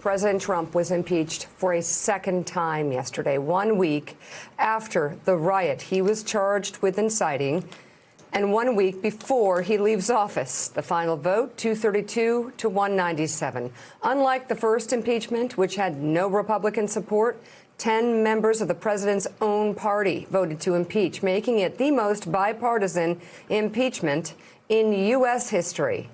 President Trump was impeached for a second time yesterday, 1 week after the riot he was charged with inciting, and 1 week before he leaves office. The final vote, 232 to 197. Unlike the first impeachment, which had no Republican support, 10 members of the president's own party voted to impeach, making it the most bipartisan impeachment in U.S. history.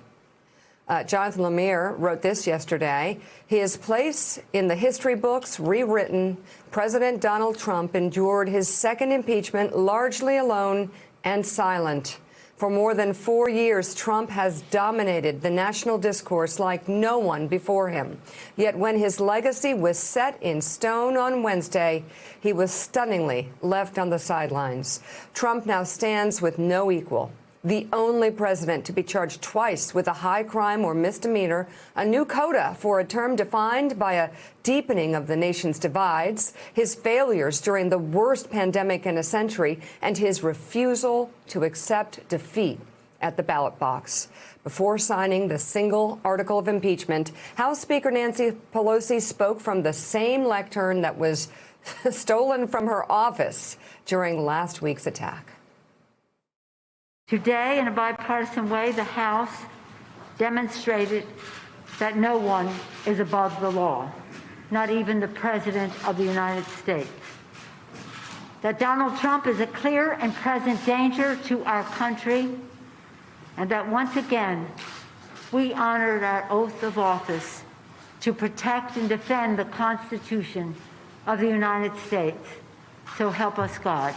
Jonathan Lemire wrote this yesterday. His place in the history books rewritten. President Donald Trump endured his second impeachment largely alone and silent. For more than 4 years, Trump has dominated the national discourse like no one before him. Yet when his legacy was set in stone on Wednesday, he was stunningly left on the sidelines. Trump now stands with no equal. The only president to be charged twice with a high crime or misdemeanor, a new coda for a term defined by a deepening of the nation's divides, his failures during the worst pandemic in a century, and his refusal to accept defeat at the ballot box. Before signing the single article of impeachment, House Speaker Nancy Pelosi spoke from the same lectern that was stolen from her office during last week's attack. Today, in a bipartisan way, the House demonstrated that no one is above the law, not even the President of the United States. That Donald Trump is a clear and present danger to our country, and that once again, we honored our oath of office to protect and defend the Constitution of the United States. So help us God.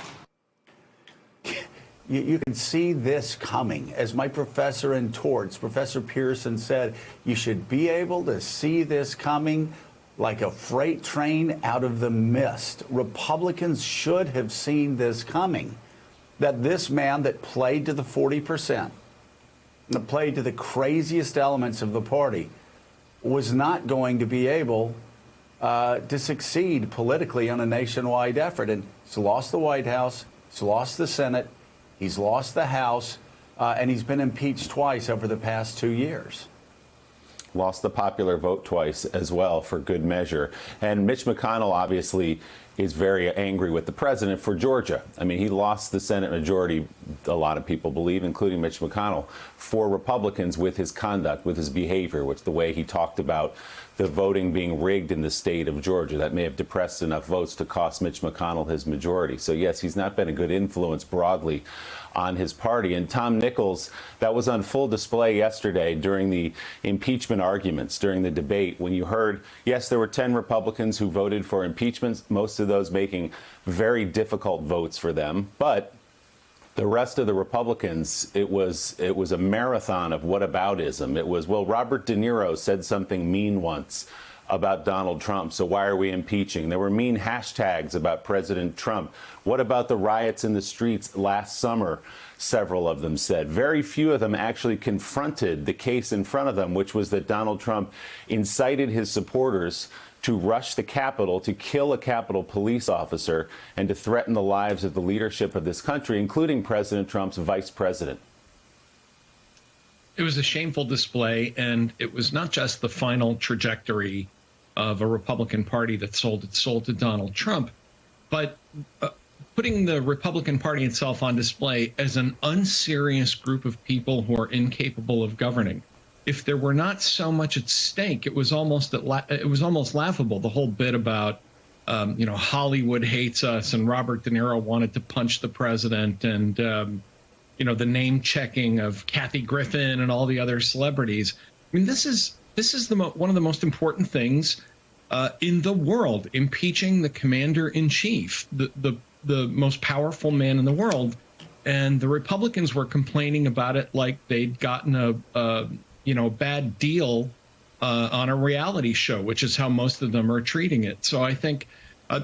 You can see this coming. As my professor in torts, Professor Pearson, said, you should be able to see this coming like a freight train out of the mist. Republicans should have seen this coming, that this man that played to the 40%, that played to the craziest elements of the party, was not going to be able to succeed politically on a nationwide effort. And he's lost the White House, he's lost the Senate, he's lost the House, and he's been impeached twice over the past 2 years. Lost the popular vote twice as well, for good measure. And Mitch McConnell obviously is very angry with the president for Georgia. I mean, he lost the Senate majority, a lot of people believe, including Mitch McConnell, for Republicans with his conduct, with his behavior, which the way he talked about the voting being rigged in the state of Georgia. That may have depressed enough votes to cost Mitch McConnell his majority. So, yes, he's not been a good influence broadly on his party. And Tom Nichols, that was on full display yesterday during the impeachment arguments, during the debate, when you heard, yes, there were 10 Republicans who voted for impeachment, most of those making very difficult votes for them. But the rest of the Republicans, it was a marathon of whataboutism. It was, well, Robert De Niro said something mean once about Donald Trump, so why are we impeaching? There were mean hashtags about President Trump. What about the riots in the streets last summer? Several of them said. Very few of them actually confronted the case in front of them, which was that Donald Trump incited his supporters to rush the Capitol, to kill a Capitol police officer, and to threaten the lives of the leadership of this country, including President Trump's vice president. It was a shameful display, and it was not just the final trajectory of a Republican Party that sold its soul to Donald Trump, but putting the Republican Party itself on display as an unserious group of people who are incapable of governing. If there were not so much at stake, it was almost laughable. The whole bit about Hollywood hates us, and Robert De Niro wanted to punch the president, and the name checking of Kathy Griffin and all the other celebrities. I mean, this is one of the most important things in the world. Impeaching the commander in chief, the most powerful man in the world, and the Republicans were complaining about it like they'd gotten a bad deal on a reality show, which is how most of them are treating it. So I think,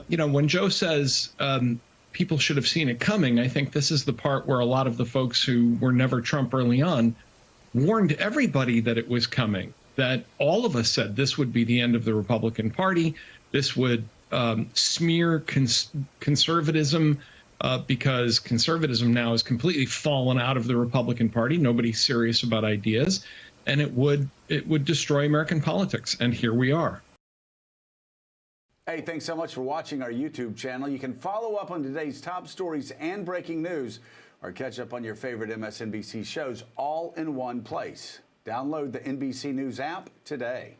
when Joe says people should have seen it coming, I think this is the part where a lot of the folks who were never Trump early on warned everybody that it was coming, that all of us said this would be the end of the Republican Party. This would smear conservatism, because conservatism now has completely fallen out of the Republican Party. Nobody's serious about ideas. And it would destroy American politics. And here we are. Hey, thanks so much for watching our YouTube channel. You can follow up on today's top stories and breaking news, or catch up on your favorite MSNBC shows all in one place. Download the NBC News app today.